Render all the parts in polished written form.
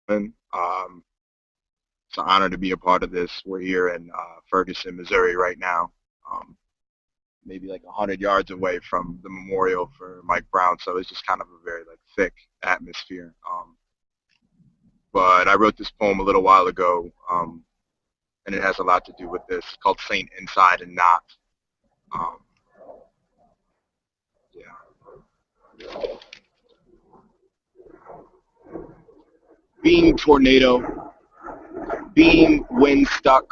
It's an honor to be a part of this. We're here in Ferguson, Missouri right now, maybe like 100 yards away from the memorial for Mike Brown. So it's just kind of a very like thick atmosphere. But I wrote this poem a little while ago, and it has a lot to do with this. It's called Saint Inside and Not. Um, yeah. Being tornado, being wind stuck,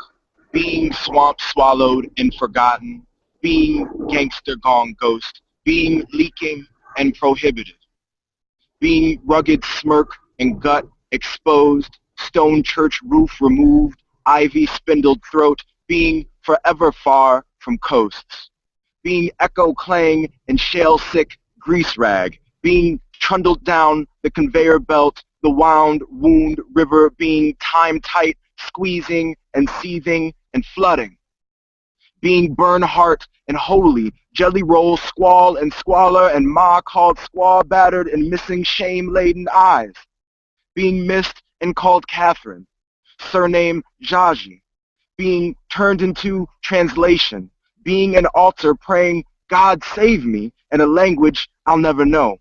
being swamp swallowed and forgotten, being gangster gone ghost, being leaking and prohibited, being rugged smirk and gut exposed, stone church roof removed, ivy spindled throat, being forever far from coasts, being echo clang and shale sick grease rag, being trundled down the conveyor belt, the wound wound river being time tight, squeezing and seething and flooding, being Bernhardt and holy, jelly roll, squall and squalor, and ma called squaw battered and missing shame-laden eyes, being missed and called Catherine, surname Jaji, being turned into translation, being an altar praying, God save me, in a language I'll never know,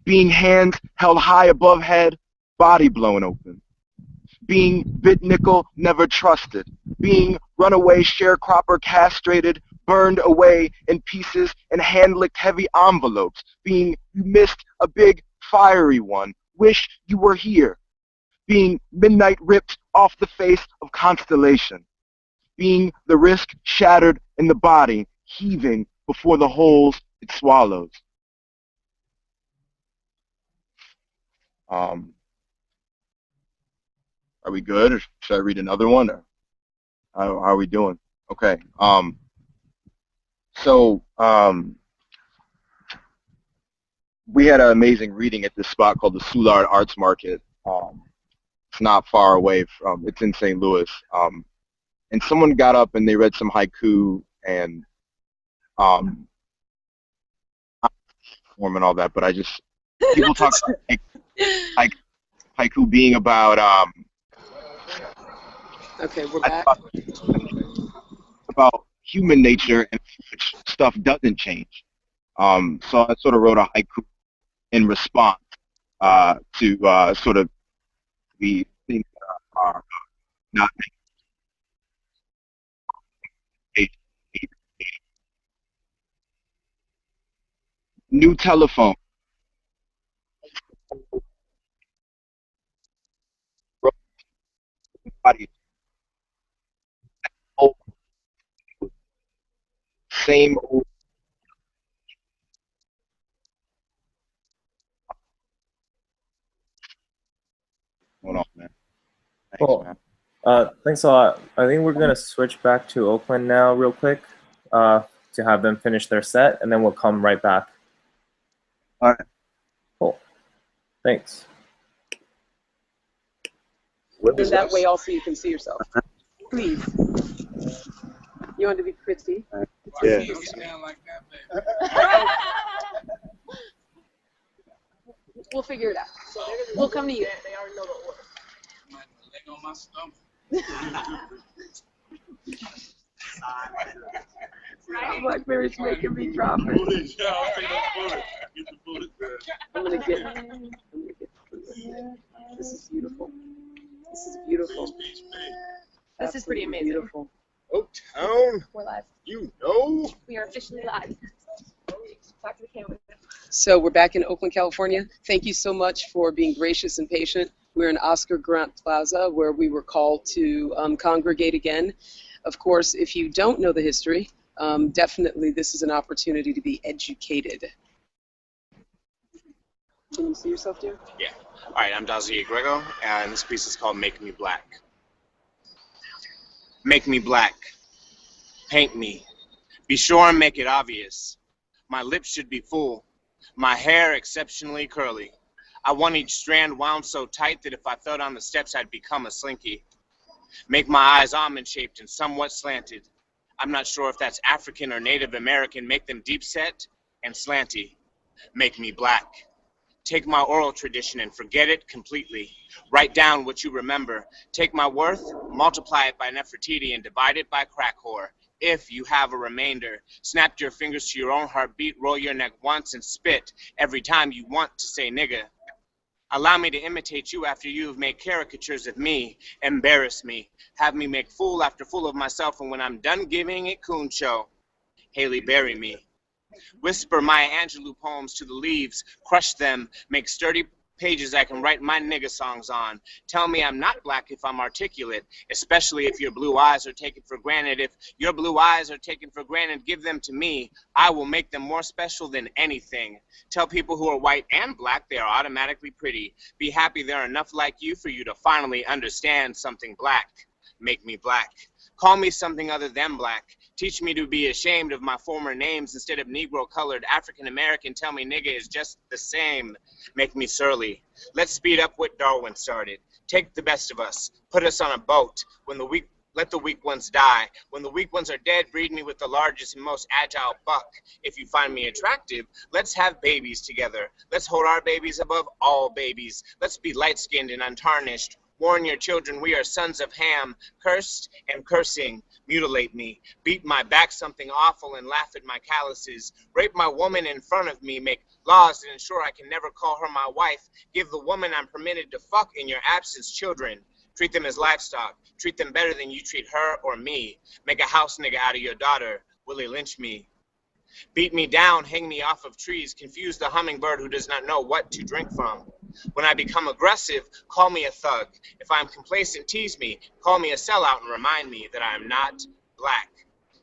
being hands held high above head, body blown open, being bit nickel never trusted, being runaway sharecropper castrated, burned away in pieces and hand-licked heavy envelopes, being you missed a big fiery one, wish you were here, being midnight ripped off the face of constellation, being the risk shattered in the body, heaving before the holes it swallows. Um, are we good, or should I read another one? Or how are we doing? Okay. So we had an amazing reading at this spot called the Soulard Arts Market. It's not far away from. It's in St. Louis. And someone got up and they read some haiku and um, form and all that. But I just people talk about haiku being about Okay, we're back. About human nature and which stuff doesn't change. So I sort of wrote a haiku in response to sort of the things that are not making new telephone. Body, old, same old. Hold on, man. Thanks, Cool. man. Thanks a lot. I think we're gonna switch back to Oakland now real quick to have them finish their set, and then we'll come right back. All right. Cool. Thanks. In that way also you can see yourself. Please. You want to be pretty? Yeah. We'll figure it out. We'll come to you. They already know the order. Leg on my stomach. Blackberry's making me drop it. I'm gonna get this is beautiful. This is beautiful. This is pretty amazing. Beautiful. Oaktown, We're live. you know. We are officially live. Talk to the camera. So we're back in Oakland, California. Thank you so much for being gracious and patient. We're in Oscar Grant Plaza where we were called to congregate again. Of course, if you don't know the history, definitely this is an opportunity to be educated. Can you see yourself, dear? Yeah. All right, I'm Dazier Grego, and this piece is called Make Me Black. Make me black. Paint me. Be sure and make it obvious. My lips should be full. My hair exceptionally curly. I want each strand wound so tight that if I fell down the steps, I'd become a slinky. Make my eyes almond-shaped and somewhat slanted. I'm not sure if that's African or Native American. Make them deep-set and slanty. Make me black. Take my oral tradition and forget it completely. Write down what you remember. Take my worth, multiply it by Nefertiti, and divide it by crack whore. If you have a remainder, snap your fingers to your own heartbeat, roll your neck once, and spit every time you want to say nigga. Allow me to imitate you after you have made caricatures of me. Embarrass me. Have me make fool after fool of myself, and when I'm done giving it coon show, Haley bury me. Whisper Maya Angelou poems to the leaves, crush them, make sturdy pages I can write my nigga songs on. Tell me I'm not black if I'm articulate, especially if your blue eyes are taken for granted. If your blue eyes are taken for granted, give them to me. I will make them more special than anything. Tell people who are white and black they are automatically pretty. Be happy there are enough like you for you to finally understand something black. Make me black. Call me something other than black. Teach me to be ashamed of my former names instead of Negro-colored, African-American. Tell me nigga is just the same. Make me surly. Let's speed up what Darwin started. Take the best of us. Put us on a boat. Let the weak ones die. When the weak ones are dead, breed me with the largest and most agile buck. If you find me attractive, let's have babies together. Let's hold our babies above all babies. Let's be light-skinned and untarnished. Warn your children we are sons of Ham. Cursed and cursing. Mutilate me, beat my back something awful and laugh at my calluses, rape my woman in front of me, make laws that ensure I can never call her my wife, give the woman I'm permitted to fuck in your absence children, treat them as livestock, treat them better than you treat her or me, make a house nigga out of your daughter, Willie Lynch me. Beat me down, hang me off of trees, confuse the hummingbird who does not know what to drink from. When I become aggressive, call me a thug. If I'm complacent, tease me. Call me a sellout and remind me that I am not black.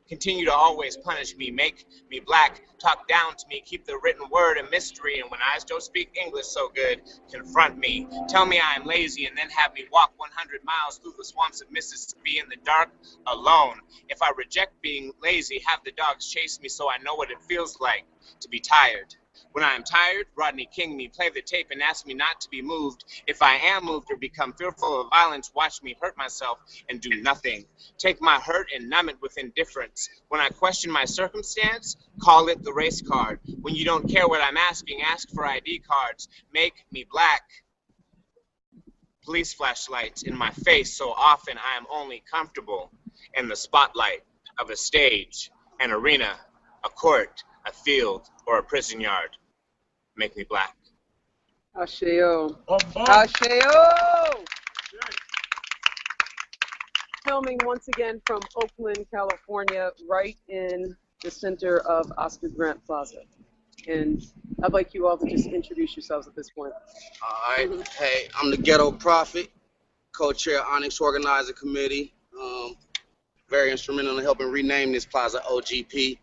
Continue to always punish me, make me black, talk down to me, keep the written word a mystery, and when eyes don't speak English so good, confront me. Tell me I am lazy and then have me walk 100 miles through the swamps of Mississippi in the dark alone. If I reject being lazy, have the dogs chase me so I know what it feels like to be tired. When I am tired, Rodney King me, play the tape and ask me not to be moved. If I am moved or become fearful of violence, watch me hurt myself and do nothing. Take my hurt and numb it with indifference. When I question my circumstance, call it the race card. When you don't care what I'm asking, ask for ID cards. Make me black. Police flashlights in my face so often I am only comfortable in the spotlight of a stage, an arena, a court, a field, or a prison yard. Make me black. Asheo. Asheo! Filming once again from Oakland, California, right in the center of Oscar Grant Plaza. And I'd like you all to just introduce yourselves at this point. All right. Hey, I'm the Ghetto Prophet, co-chair Onyx Organizer Committee. Very instrumental in helping rename this plaza OGP.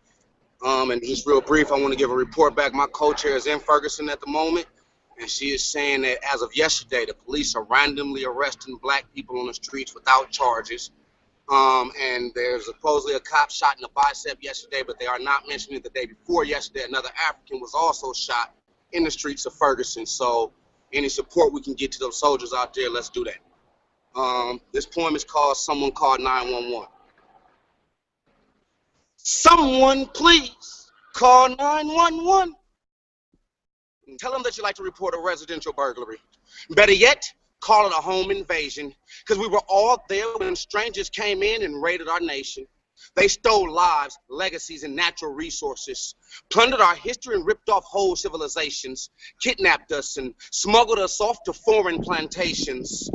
And just real brief, I want to give a report back. My co-chair is in Ferguson at the moment, and she is saying that as of yesterday, the police are randomly arresting black people on the streets without charges. And there's supposedly a cop shot in the bicep yesterday, but they are not mentioning the day before yesterday another African was also shot in the streets of Ferguson. So any support we can get to those soldiers out there, let's do that. This poem is called Someone Called 911. Someone please call 911 and tell them that you'd like to report a residential burglary. Better yet, call it a home invasion, because we were all there when strangers came in and raided our nation. They stole lives, legacies, and natural resources, plundered our history and ripped off whole civilizations, kidnapped us and smuggled us off to foreign plantations.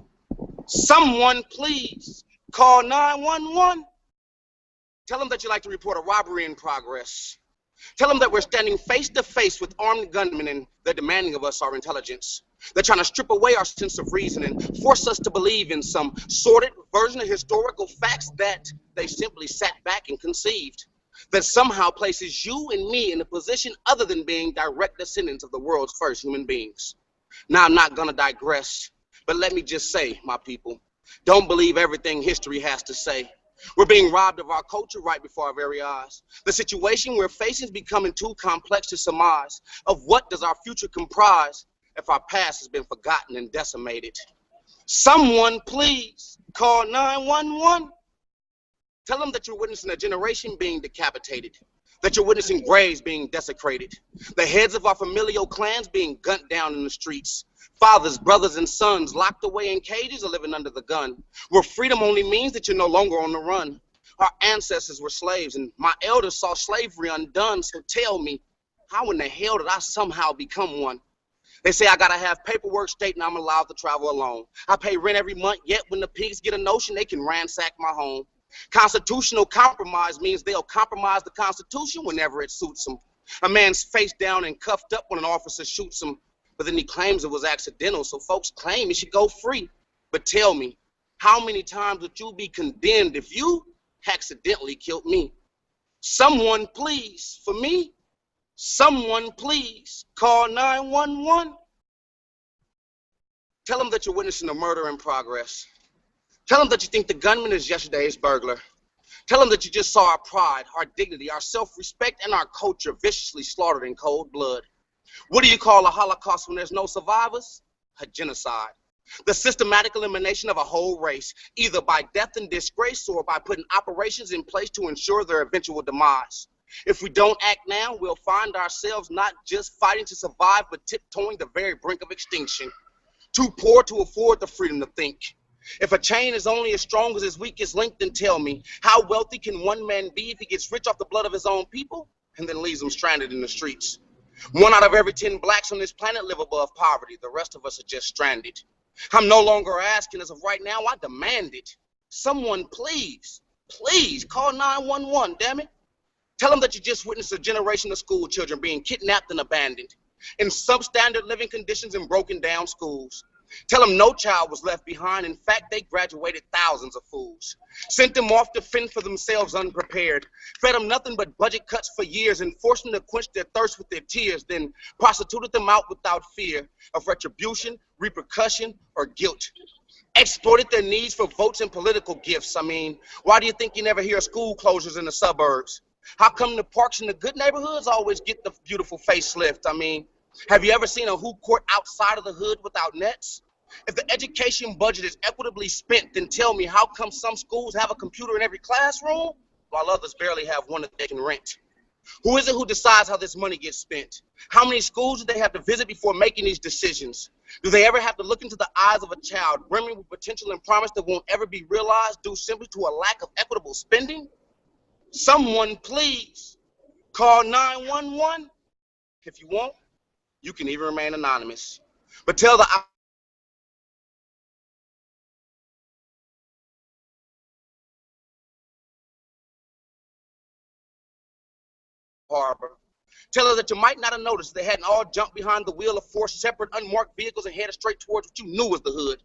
Someone please call 911. Tell them that you'd like to report a robbery in progress. Tell them that we're standing face to face with armed gunmen and they're demanding of us our intelligence. They're trying to strip away our sense of reason and force us to believe in some sordid version of historical facts that they simply sat back and conceived. That somehow places you and me in a position other than being direct descendants of the world's first human beings. Now, I'm not going to digress, but let me just say, my people, don't believe everything history has to say. We're being robbed of our culture right before our very eyes. The situation we're facing is becoming too complex to surmise. Of what does our future comprise if our past has been forgotten and decimated? Someone please call 911. Tell them that you're witnessing a generation being decapitated. that you're witnessing graves being desecrated, the heads of our familial clans being gunned down in the streets, fathers, brothers, and sons locked away in cages or living under the gun, where freedom only means that you're no longer on the run. Our ancestors were slaves, and my elders saw slavery undone, so tell me, how in the hell did I somehow become one? They say I gotta have paperwork stating I'm allowed to travel alone. I pay rent every month, yet when the pigs get a notion, they can ransack my home. Constitutional compromise means they'll compromise the Constitution whenever it suits them. A man's face down and cuffed up when an officer shoots him, but then he claims it was accidental, so folks claim he should go free. But tell me, how many times would you be condemned if you accidentally killed me? Someone please, for me, someone please call 911. Tell them that you're witnessing a murder in progress. Tell them that you think the gunman is yesterday's burglar. Tell them that you just saw our pride, our dignity, our self-respect, and our culture viciously slaughtered in cold blood. What do you call a Holocaust when there's no survivors? A genocide. The systematic elimination of a whole race, either by death and disgrace or by putting operations in place to ensure their eventual demise. If we don't act now, we'll find ourselves not just fighting to survive, but tiptoeing the very brink of extinction. Too poor to afford the freedom to think. If a chain is only as strong as its weakest link, then tell me, how wealthy can one man be if he gets rich off the blood of his own people and then leaves them stranded in the streets? 1 out of every 10 blacks on this planet live above poverty. The rest of us are just stranded. I'm no longer asking. As of right now, I demand it. Someone please, please call 911, damn it. Tell them that you just witnessed a generation of school children being kidnapped and abandoned in substandard living conditions in broken down schools. Tell them no child was left behind. In fact, they graduated thousands of fools. Sent them off to fend for themselves unprepared. Fed them nothing but budget cuts for years and forced them to quench their thirst with their tears, then prostituted them out without fear of retribution, repercussion, or guilt. Exploited their needs for votes and political gifts. I mean, why do you think you never hear of school closures in the suburbs? How come the parks in the good neighborhoods always get the beautiful facelift? I mean, have you ever seen a hoop court outside of the hood without nets? If the education budget is equitably spent, then tell me, how come some schools have a computer in every classroom while others barely have one that they can rent? Who is it who decides how this money gets spent? How many schools do they have to visit before making these decisions? Do they ever have to look into the eyes of a child brimming with potential and promise that won't ever be realized due simply to a lack of equitable spending? Someone please call 911. If you won't, you can even remain anonymous. But tell the harbor. Tell her that you might not have noticed they hadn't all jumped behind the wheel of 4 separate unmarked vehicles and headed straight towards what you knew was the hood.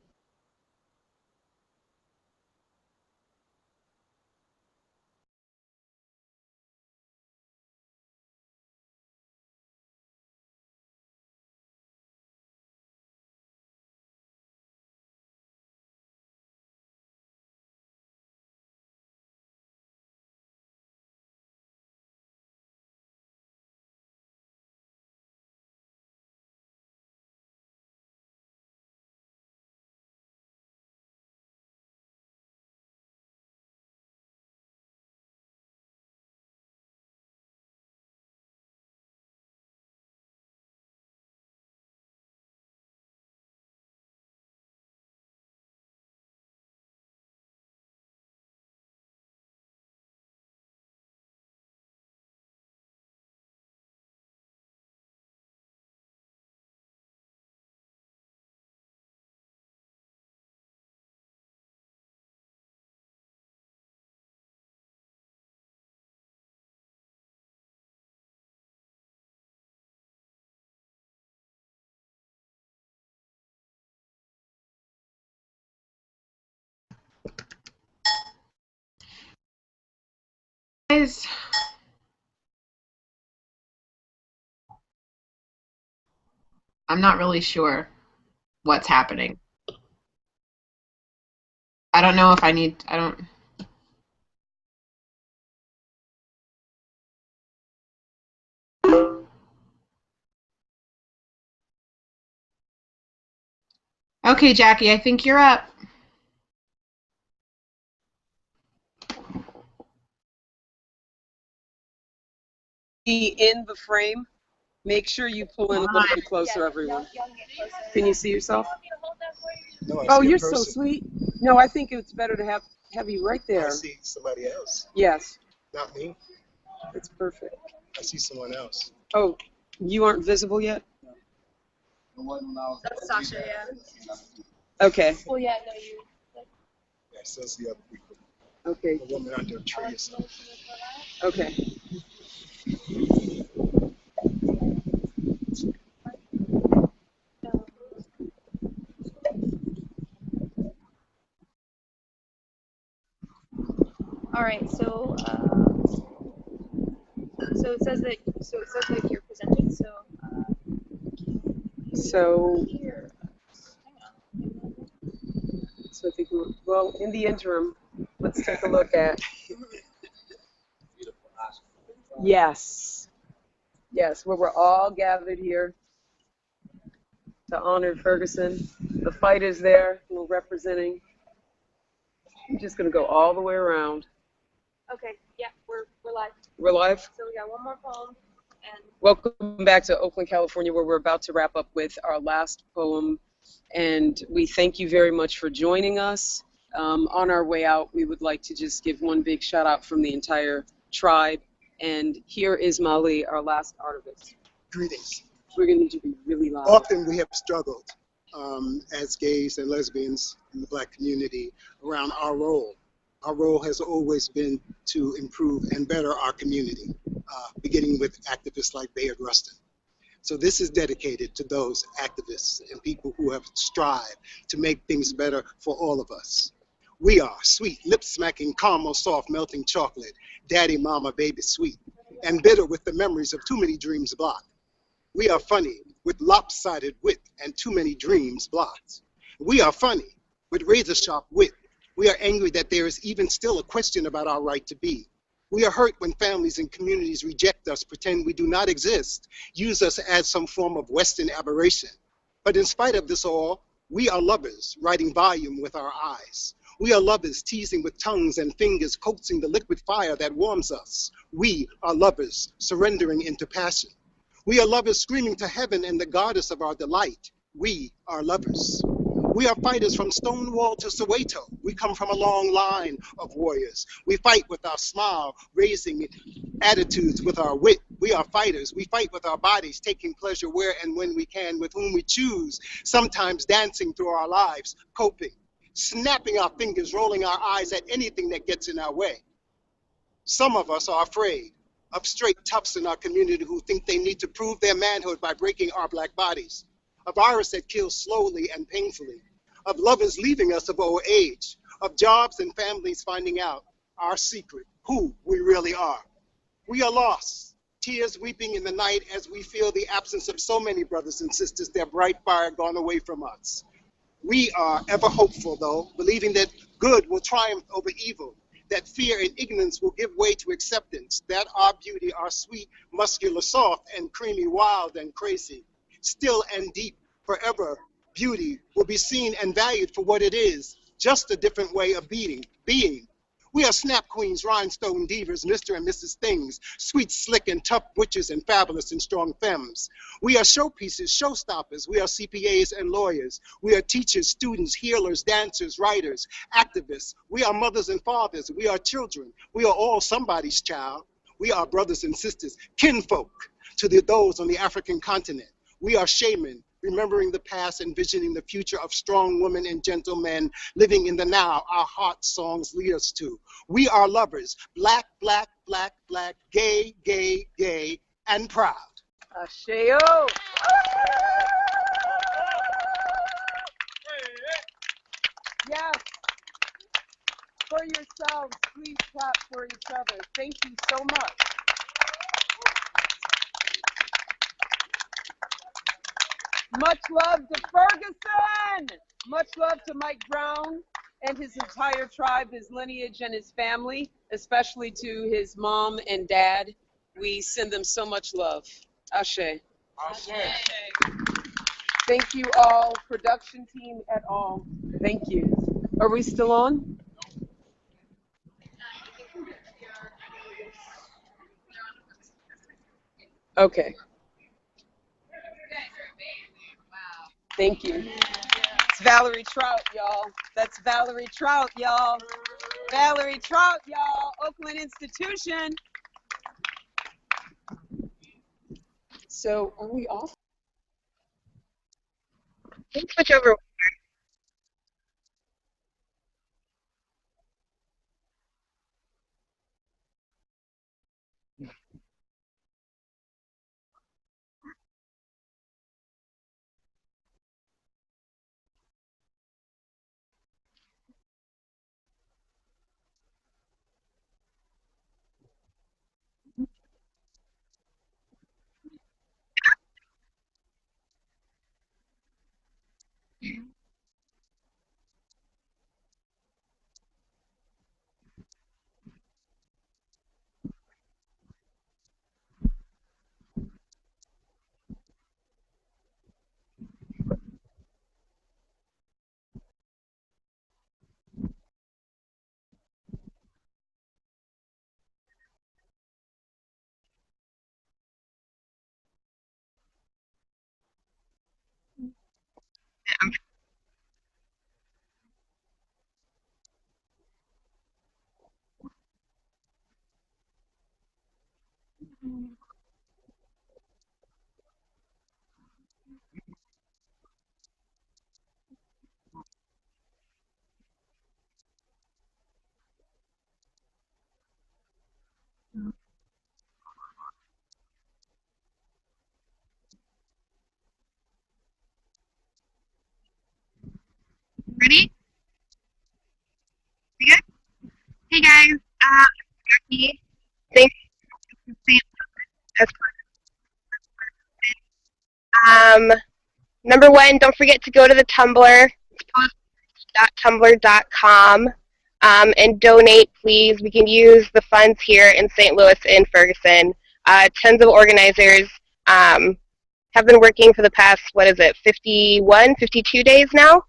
Guys, I'm not really sure what's happening. I don't know if I don't. Okay, Jackie, I think you're up. in the frame, make sure you pull in a little bit closer, everyone. Can you see yourself? No, I Oh, see a you're so person. sweet. No, I think it's better to have you right I there. see somebody else, Yes, not me. it's perfect. I see someone else. Oh, you aren't visible yet? That's Sasha, yeah. Okay, Well, yeah, no, you. Yeah, so it's the other people. okay, The woman under a tree or something. okay. All right, so it says that you're presenting. So So, here, hang on. so I think, well, in the interim, let's take a look at, yes, where we're all gathered here to honor Ferguson. The fight is there, we're representing. I'm just gonna go all the way around. Okay, yeah, we're live. We're live? So we got one more poem, and Welcome back to Oakland, California, where we're about to wrap up with our last poem. And we thank you very much for joining us. On our way out, we would like to just give one big shout out from the entire tribe. And here is Mali, our last artist. Greetings. We're going to need you to be really loud. Often we have struggled as gays and lesbians in the Black community around our role. Our role has always been to improve and better our community, beginning with activists like Bayard Rustin. So this is dedicated to those activists and people who have strived to make things better for all of us. We are sweet, lip-smacking, caramel, soft, melting chocolate, daddy, mama, baby, sweet, and bitter with the memories of too many dreams blocked. We are funny with lopsided wit and too many dreams blocked. We are funny with razor-sharp wit. We are angry that there is even still a question about our right to be. We are hurt when families and communities reject us, pretend we do not exist, use us as some form of Western aberration. But in spite of this all, we are lovers, writing volume with our eyes. We are lovers, teasing with tongues and fingers, coaxing the liquid fire that warms us. We are lovers, surrendering into passion. We are lovers, screaming to heaven and the goddess of our delight. We are lovers. We are fighters from Stonewall to Soweto. We come from a long line of warriors. We fight with our smile, raising attitudes with our wit. We are fighters. We fight with our bodies, taking pleasure where and when we can, with whom we choose, sometimes dancing through our lives, coping, snapping our fingers, rolling our eyes at anything that gets in our way. Some of us are afraid of straight toughs in our community who think they need to prove their manhood by breaking our Black bodies. A virus that kills slowly and painfully, of lovers leaving us of old age, of jobs and families finding out our secret, who we really are. We are lost, tears weeping in the night as we feel the absence of so many brothers and sisters, their bright fire gone away from us. We are ever hopeful, though, believing that good will triumph over evil, that fear and ignorance will give way to acceptance, that our beauty, our sweet, muscular, soft, and creamy, wild and crazy, still and deep, forever, beauty will be seen and valued for what it is, just a different way of being. We are snap queens, rhinestone divas, Mr. and Mrs. Things, sweet, slick, and tough butchers and fabulous and strong femmes. We are showpieces, showstoppers. We are CPAs and lawyers. We are teachers, students, healers, dancers, writers, activists. We are mothers and fathers. We are children. We are all somebody's child. We are brothers and sisters, kinfolk to those on the African continent. We are shaman, remembering the past, envisioning the future of strong women and gentle men, living in the now our heart songs lead us to. We are lovers, black, black, black, black, gay, gay, gay, and proud. Asheo. Yes. For yourselves, please clap for each other. Thank you so much. Much love to Ferguson. Much love to Mike Brown and his entire tribe, his lineage and his family, especially to his mom and dad. We send them so much love. Ashe. Ashe. Thank you all, production team at all. Thank you. Are we still on? Okay. Thank you. It's Valerie Trout, y'all. That's Valerie Trout, y'all. Valerie Trout, y'all. Oakland institution. So are we off? Let's switch over. Ready? We good? Hey guys, Jackie. Thanks for being as number one, don't forget to go to the Tumblr. It's post.tumblr.com and donate, please. We can use the funds here in St. Louis and Ferguson. Tons of organizers have been working for the past, 51, 52 days now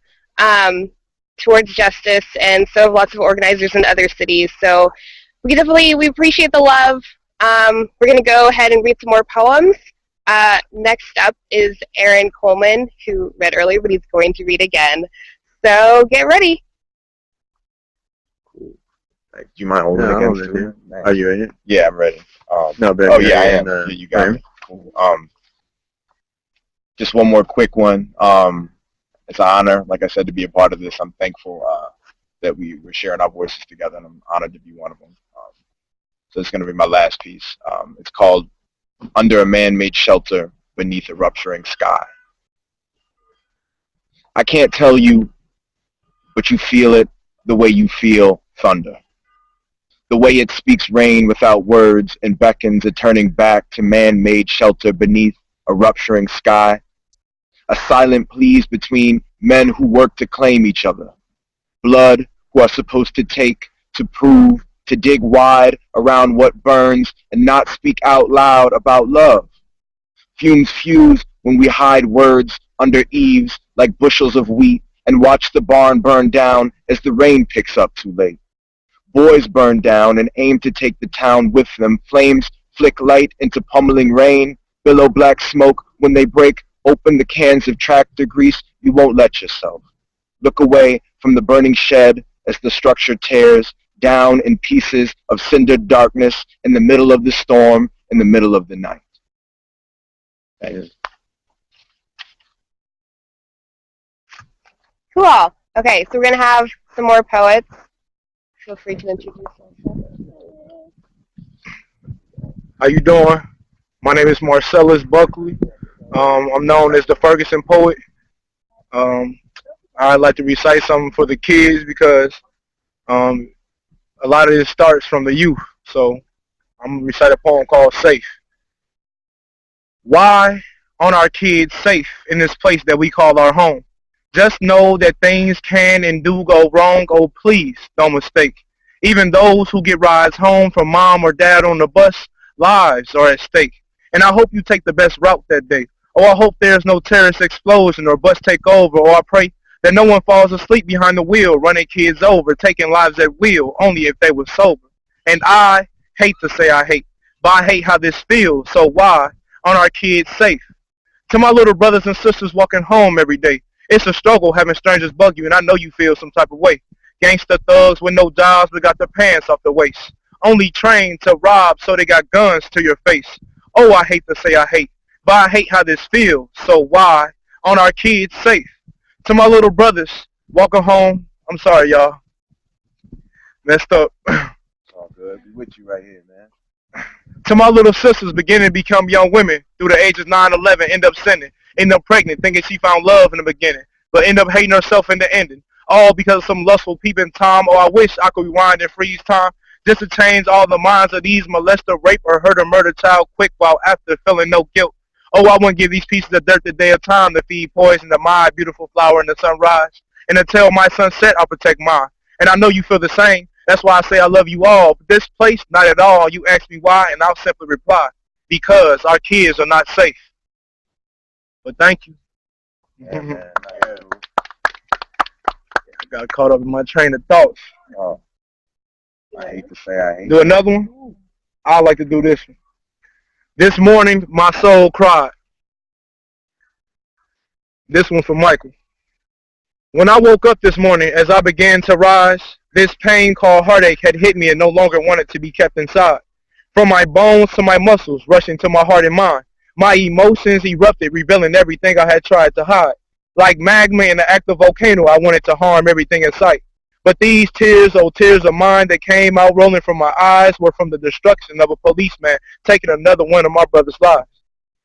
towards justice, and so have lots of organizers in other cities. So we appreciate the love. We're going to go ahead and read some more poems. Next up is Aaron Coleman, who read earlier, but he's going to read again. So get ready. Do you mind holding it against you? Are you ready? Yeah, I'm ready. No, but oh yeah, I am. Yeah, you got me. Cool. Just one more quick one. It's an honor, like I said, to be a part of this. I'm thankful that we're sharing our voices together, and I'm honored to be one of them. So it's going to be my last piece. It's called Under a Man-Made Shelter Beneath a Rupturing Sky. I can't tell you, but you feel it the way you feel thunder. The way it speaks rain without words and beckons a turning back to man-made shelter beneath a rupturing sky. A silent pleas between men who work to claim each other. Blood who are supposed to take, to prove, to dig wide around what burns and not speak out loud about love. Fumes fuse when we hide words under eaves like bushels of wheat and watch the barn burn down as the rain picks up too late. Boys burn down and aim to take the town with them. Flames flick light into pummeling rain, billow black smoke when they break open the cans of tractor grease. You won't let yourself. Look away from the burning shed as the structure tears down in pieces of cindered darkness in the middle of the storm, in the middle of the night. Thanks. Cool. Okay, so we're going to have some more poets. Feel free to introduce yourself. How you doing? My name is Marcellus Buckley. I'm known as the Ferguson poet. I'd like to recite something for the kids because a lot of this starts from the youth. So I'm going to recite a poem called Safe. Why aren't our kids safe in this place that we call our home? Just know that things can and do go wrong. Oh, please don't mistake. Even those who get rides home from mom or dad on the bus, lives are at stake. And I hope you take the best route that day. Or I hope there's no terrorist explosion or bus takeover. Or I pray that no one falls asleep behind the wheel, running kids over, taking lives at will, only if they were sober. And I hate to say I hate, but I hate how this feels. So why? on our kids safe. To my little brothers and sisters walking home every day, it's a struggle having strangers bug you, and I know you feel some type of way. Gangster thugs with no jobs but got their pants off their waist. Only trained to rob so they got guns to your face. Oh, I hate to say I hate, but I hate how this feels. So why? On our kids safe. To my little brothers walking home, I'm sorry, y'all. Messed up. It's all good. Be with you right here, man. To my little sisters beginning to become young women through the ages 9, 11, end up sinning, end up pregnant, thinking she found love in the beginning, but end up hating herself in the ending. All because of some lustful peeping Tom. Oh, I wish I could rewind and freeze time just to change all the minds of these molester, rape, or hurt or murder child quick while after feeling no guilt. Oh, I wouldn't give these pieces of dirt the day of time to feed poison to my beautiful flower in the sunrise. And until my sunset, I'll protect mine. And I know you feel the same. That's why I say I love you all. But this place, not at all. You ask me why, and I'll simply reply, because our kids are not safe. But thank you. Yeah, man. I got caught up in my train of thoughts. Oh, I hate to say I hate. Do another one? I like to do this one. This morning, my soul cried. This one's for Michael. When I woke up this morning, as I began to rise, this pain called heartache had hit me and no longer wanted to be kept inside. From my bones to my muscles, rushing to my heart and mind, my emotions erupted, revealing everything I had tried to hide. Like magma in an active volcano, I wanted to harm everything in sight. But these tears, oh tears of mine that came out rolling from my eyes, were from the destruction of a policeman taking another one of my brother's lives.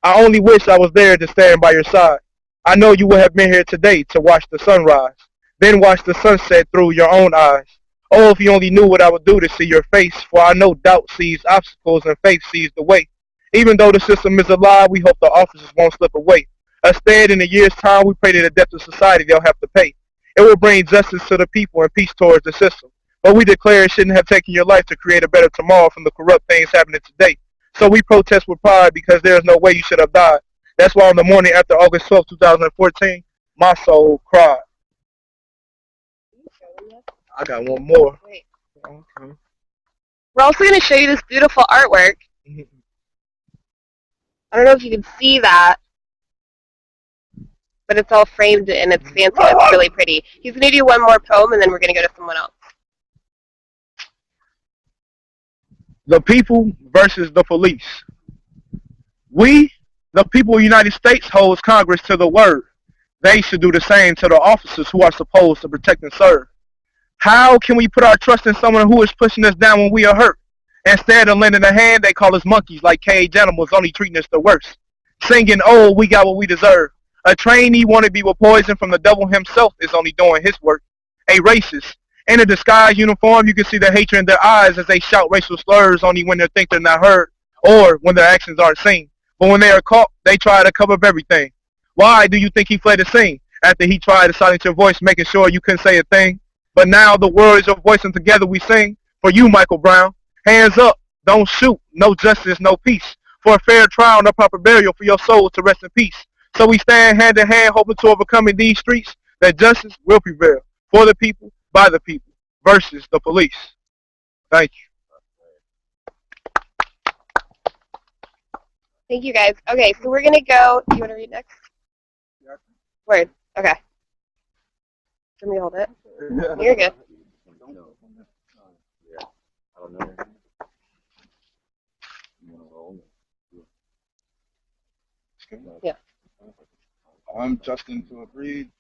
I only wish I was there to stand by your side. I know you would have been here today to watch the sunrise, then watch the sunset through your own eyes. Oh, if you only knew what I would do to see your face, for I know doubt sees obstacles and faith sees the way. Even though the system is alive, we hope the officers won't slip away. Instead, in a year's time, we pray to the depth of society they'll have to pay. It will bring justice to the people and peace towards the system. But we declare it shouldn't have taken your life to create a better tomorrow from the corrupt things happening today. So we protest with pride because there is no way you should have died. That's why on the morning after August 12, 2014, my soul cried. I got one more. Wait. Okay. We're also going to show you this beautiful artwork. I don't know if you can see that, but it's all framed and it's fancy. It's really pretty. He's going to do one more poem, and then we're going to go to someone else. The people versus the police. We, the people of the United States, holds Congress to the word. They should do the same to the officers who are supposed to protect and serve. How can we put our trust in someone who is pushing us down when we are hurt? Instead of lending a hand, they call us monkeys like caged animals, only treating us the worst. Singing, oh, we got what we deserve. A trainee wannabe with poison from the devil himself is only doing his work. A racist. In a disguised uniform, you can see the hatred in their eyes as they shout racial slurs only when they think they're not heard or when their actions aren't seen. But when they are caught, they try to cover up everything. Why do you think he fled the scene? After he tried to silence your voice, making sure you couldn't say a thing. But now the world is your voice and together we sing. For you, Michael Brown, hands up, don't shoot, no justice, no peace. For a fair trial, no proper burial for your soul to rest in peace. So we stand hand in hand, hoping to overcome in these streets that justice will prevail for the people, by the people, versus the police. Thank you. Thank you, guys. Okay, so we're going to go. Do you want to read next? Word. Okay. Let me hold it. You're good. Yeah. I'm Justin Philip Reed,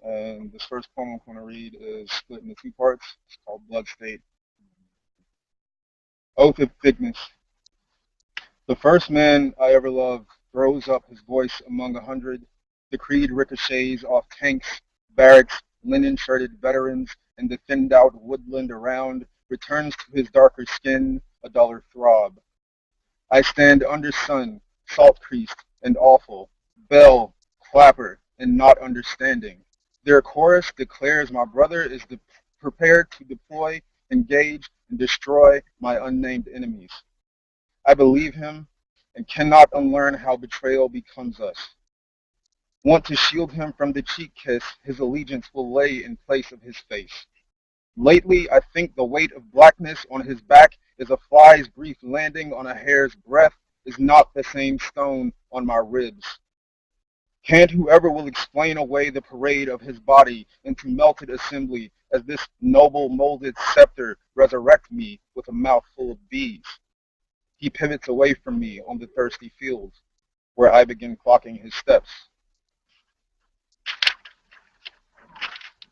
and this first poem I'm going to read is split into two parts. It's called Blood State. Oath of Thickness. The first man I ever loved throws up his voice among 100. The creed ricochets off tanks, barracks, linen-shirted veterans, and the thinned-out woodland around returns to his darker skin, a duller throb. I stand under sun, salt-creased and awful, bell, clapper, and not understanding. Their chorus declares my brother is prepared to deploy, engage, and destroy my unnamed enemies. I believe him and cannot unlearn how betrayal becomes us. Want to shield him from the cheek kiss his allegiance will lay in place of his face. Lately, I think the weight of blackness on his back is a fly's brief landing on a hare's breath, is not the same stone on my ribs. Can't whoever will explain away the parade of his body into melted assembly as this noble molded scepter resurrect me with a mouth full of bees. He pivots away from me on the thirsty fields where I begin clocking his steps.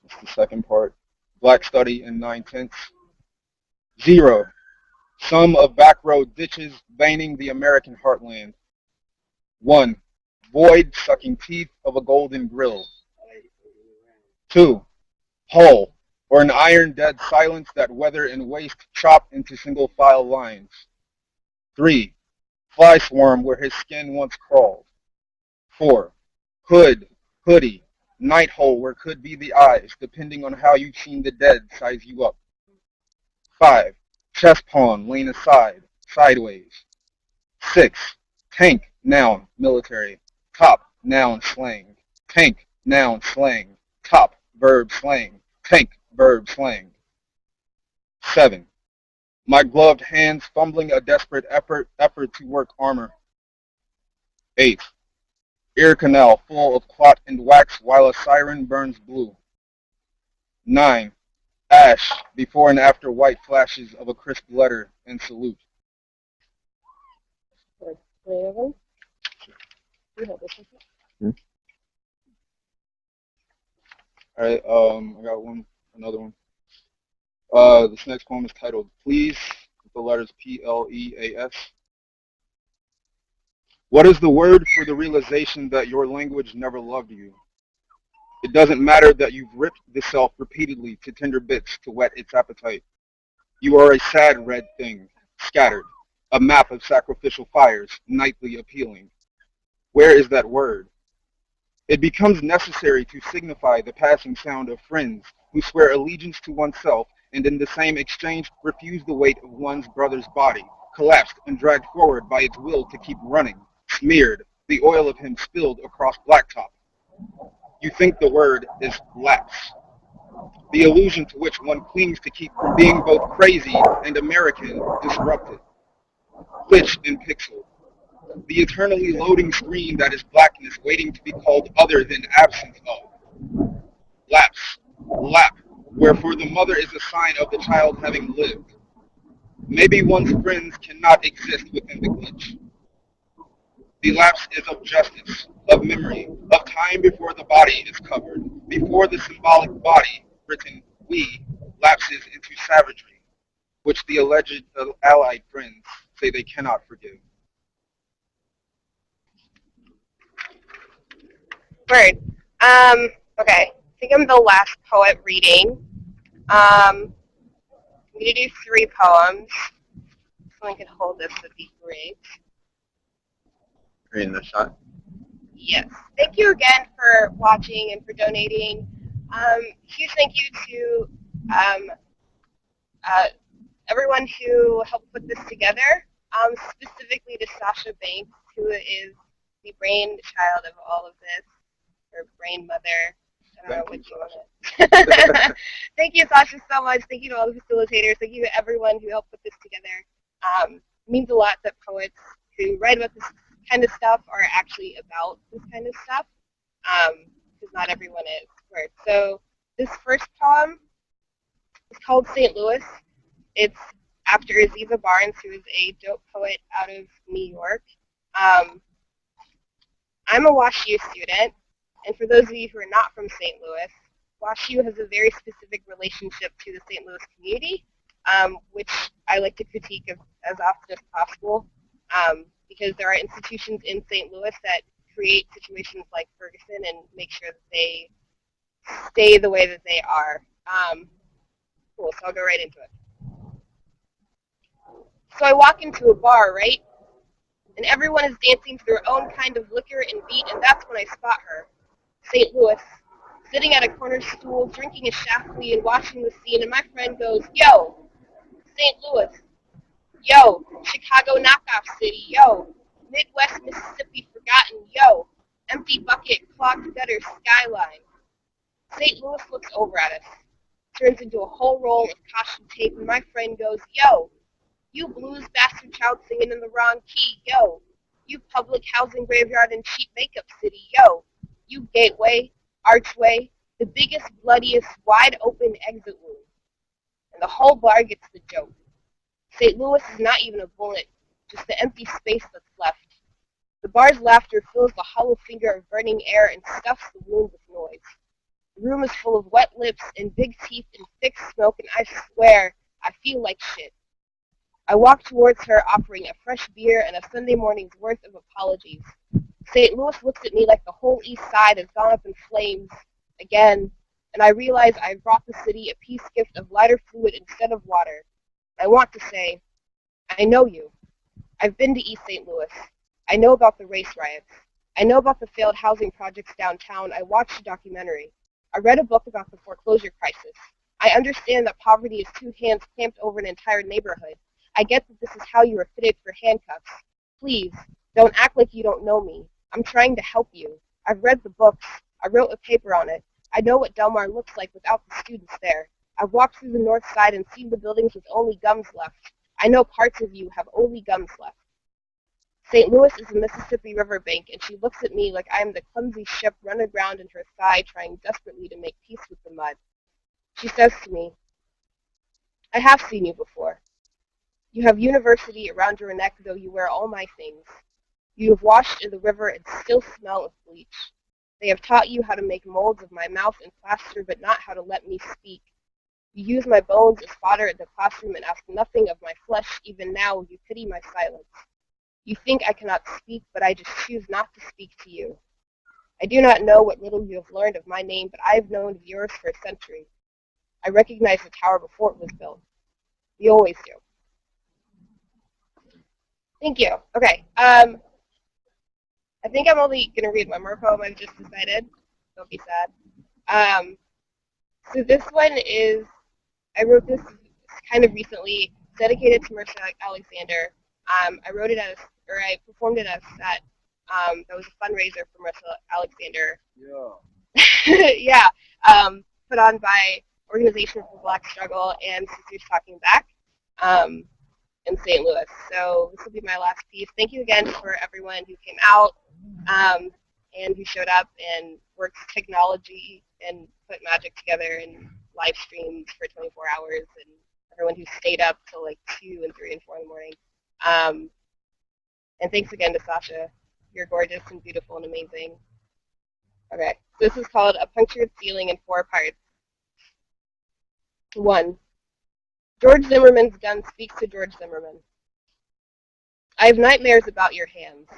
That's the second part. Black study in 9/10. 0. Sum of backroad ditches veining the American heartland. 1. Void sucking teeth of a golden grill. 2. Hull, or an iron dead silence that weather and waste chop into single file lines. 3. Fly swarm where his skin once crawled. 4. Hood, hoodie, night hole where could be the eyes, depending on how you've seen the dead size you up. 5. Chest pawn, lane aside, sideways. 6. Tank, noun, military. Top, noun, slang. Tank, noun, slang. Top, verb, slang. Tank, verb, slang. 7. My gloved hands fumbling a desperate effort to work armor. 8. Ear canal full of clot and wax while a siren burns blue. 9. Ash before and after white flashes of a crisp letter and salute. Alright, I got another one. This next poem is titled Please, with the letters P-L-E-A-S. What is the word for the realization that your language never loved you? It doesn't matter that you've ripped the self repeatedly to tender bits to whet its appetite. You are a sad red thing, scattered, a map of sacrificial fires, nightly appealing. Where is that word? It becomes necessary to signify the passing sound of friends who swear allegiance to oneself and in the same exchange refuse the weight of one's brother's body, collapsed and dragged forward by its will to keep running, smeared, the oil of him spilled across blacktop. You think the word is lapse, the illusion to which one clings to keep from being both crazy and American disrupted, glitched and pixeled. The eternally loading screen that is blackness waiting to be called other than absence of. Lapse, lap, wherefore the mother is a sign of the child having lived. Maybe one's friends cannot exist within the glitch. The lapse is of justice, of memory, of time before the body is covered, before the symbolic body, written we, lapses into savagery, which the alleged allied friends say they cannot forgive. Word. Okay. I think I'm the last poet reading. I'm going to do 3 poems. If someone could hold this, would be great. Reading the shot. Yes. Thank you again for watching and for donating. Huge thank you to everyone who helped put this together, specifically to Sasha Banks, who is the brainchild of all of this, or brain mother. I don't know what you want it. Thank you, Sasha, so much. Thank you to all the facilitators. Thank you to everyone who helped put this together. It means a lot that poets who write about this kind of stuff are actually about this kind of stuff, because not everyone is. So this first poem is called St. Louis. It's after Aziza Barnes, who is a dope poet out of New York. I'm a WashU student, and for those of you who are not from St. Louis, WashU has a very specific relationship to the St. Louis community, which I like to critique as often as possible, because there are institutions in St. Louis that create situations like Ferguson and make sure that they stay the way that they are. Cool, so I'll go right into it. So I walk into a bar, right? And everyone is dancing to their own kind of liquor and beat, and that's when I spot her. St. Louis, sitting at a corner stool, drinking a Shaftly and watching the scene, and my friend goes, yo, St. Louis, yo, Chicago knockoff city, yo, Midwest Mississippi forgotten, yo, empty bucket, clogged gutter, skyline. St. Louis looks over at us, turns into a whole roll of caution tape, and my friend goes, yo, You blues bastard child singing in the wrong key, yo. You public housing graveyard and cheap makeup city, yo. You gateway, archway, the biggest, bloodiest, wide open exit wound. And the whole bar gets the joke. St. Louis is not even a bullet, just the empty space that's left. The bar's laughter fills the hollow finger of burning air and stuffs the wound with noise. The room is full of wet lips and big teeth and thick smoke, and I swear I feel like shit. I walk towards her, offering a fresh beer and a Sunday morning's worth of apologies. St. Louis looks at me like the whole east side has gone up in flames again, and I realize I've brought the city a peace gift of lighter fluid instead of water. I want to say, I know you. I've been to East St. Louis. I know about the race riots. I know about the failed housing projects downtown. I watched a documentary. I read a book about the foreclosure crisis. I understand that poverty is two hands clamped over an entire neighborhood. I get that this is how you are fitted for handcuffs. Please, don't act like you don't know me. I'm trying to help you. I've read the books. I wrote a paper on it. I know what Del Mar looks like without the students there. I've walked through the north side and seen the buildings with only gums left. I know parts of you have only gums left. St. Louis is a Mississippi riverbank, and she looks at me like I am the clumsy ship run aground in her thigh trying desperately to make peace with the mud. She says to me, I have seen you before. You have university around your neck, though you wear all my things. You have washed in the river and still smell of bleach. They have taught you how to make molds of my mouth and plaster, but not how to let me speak. You use my bones as fodder in the classroom and ask nothing of my flesh. Even now, you pity my silence. You think I cannot speak, but I just choose not to speak to you. I do not know what little you have learned of my name, but I have known of yours for a century. I recognized the tower before it was built. You always do. Thank you. Okay. I think I'm only going to read one more poem. I've just decided. Don't be sad. So this one is, I wrote this kind of recently, dedicated to Marissa Alexander. I wrote it as, or I performed it as a set. That was a fundraiser for Marissa Alexander. Yeah. Put on by Organization for Black Struggle and Sisters Talking Back in St. Louis. So this will be my last piece. Thank you again for everyone who came out and who showed up and worked technology and put magic together and live streams for 24 hours, and everyone who stayed up till like 2 and 3 and 4 in the morning. And thanks again to Sasha. You're gorgeous and beautiful and amazing. Okay, so this is called A Punctured Ceiling in 4 parts. 1. George Zimmerman's gun speaks to George Zimmerman. I have nightmares about your hands,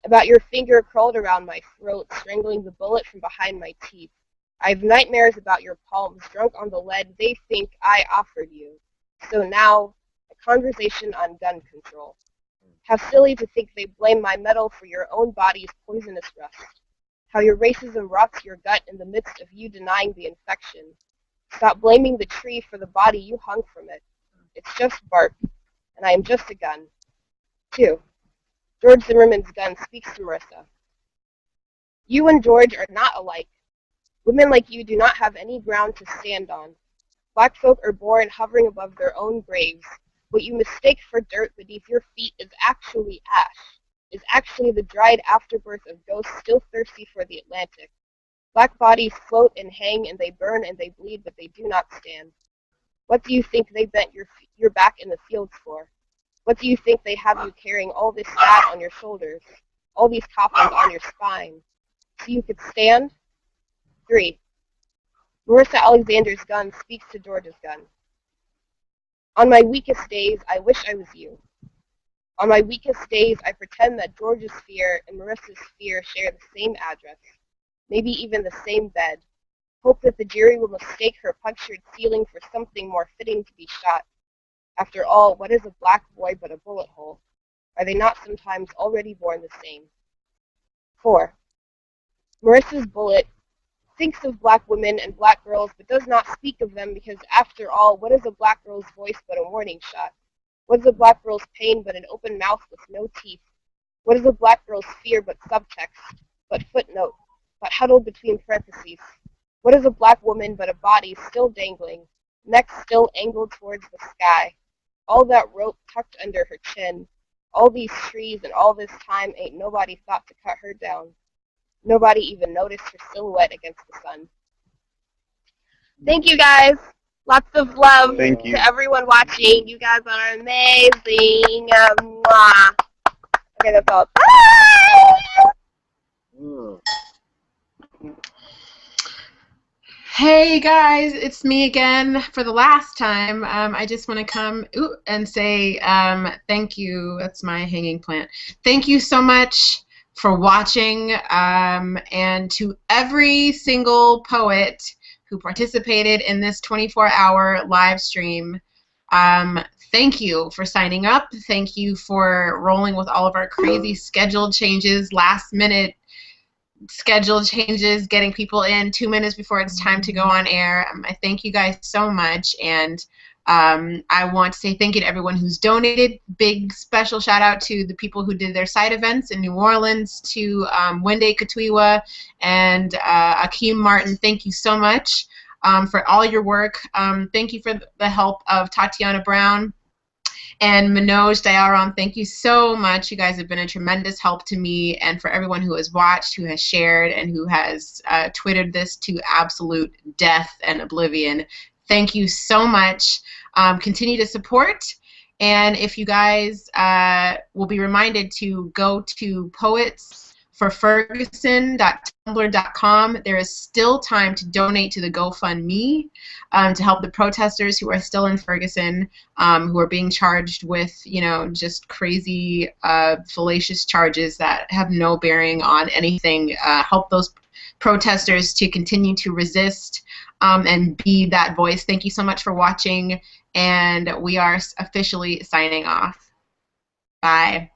about your finger curled around my throat, strangling the bullet from behind my teeth. I have nightmares about your palms, drunk on the lead they think I offered you. So now, a conversation on gun control. How silly to think they blame my metal for your own body's poisonous rust. How your racism rots your gut in the midst of you denying the infection. Stop blaming the tree for the body you hung from it. It's just bark, and I am just a gun. 2. George Zimmerman's gun speaks to Marissa. You and George are not alike. Women like you do not have any ground to stand on. Black folk are born hovering above their own graves. What you mistake for dirt beneath your feet is actually ash, is actually the dried afterbirth of ghosts still thirsty for the Atlantic. Black bodies float and hang, and they burn and they bleed, but they do not stand. What do you think they bent your back in the fields for? What do you think they have you carrying all this fat on your shoulders, all these coffins on your spine, so you could stand? 3. Marissa Alexander's gun speaks to George's gun. On my weakest days, I wish I was you. On my weakest days, I pretend that George's fear and Marissa's fear share the same address, maybe even the same bed. Hope that the jury will mistake her punctured ceiling for something more fitting to be shot. After all, what is a black boy but a bullet hole? Are they not sometimes already born the same? 4. Marissa's bullet thinks of black women and black girls, but does not speak of them because, after all, what is a black girl's voice but a warning shot? What is a black girl's pain but an open mouth with no teeth? What is a black girl's fear but subtext, but footnote, but huddled between parentheses? What is a black woman but a body still dangling, neck still angled towards the sky? all that rope tucked under her chin. All these trees and all this time ain't nobody thought to cut her down. Nobody even noticed her silhouette against the sun. Thank you guys. Lots of love to everyone watching. You guys are amazing. Mwah. Okay, that's all. Bye! Hey guys, it's me again for the last time. I just want to come and say thank you. That's my hanging plant. Thank you so much for watching, and to every single poet who participated in this 24-hour live stream. Thank you for signing up. Thank you for rolling with all of our crazy schedule changes, last minute schedule changes, getting people in 2 minutes before it's time to go on air. I thank you guys so much, and I want to say thank you to everyone who's donated. Big special shout out to the people who did their side events in New Orleans, to Wende Katuiwa and Akeem Martin. Thank you so much for all your work. Thank you for the help of Tatiana Brown and Manoj Dayaram. Thank you so much. You guys have been a tremendous help to me, and for everyone who has watched, who has shared, and who has twittered this to absolute death and oblivion. Thank you so much. Continue to support, and if you guys will be reminded to go to poetsforferguson.tumblr.com. There is still time to donate to the GoFundMe to help the protesters who are still in Ferguson, who are being charged with, you know, just crazy, fallacious charges that have no bearing on anything. Help those protesters to continue to resist and be that voice. Thank you so much for watching, and we are officially signing off. Bye.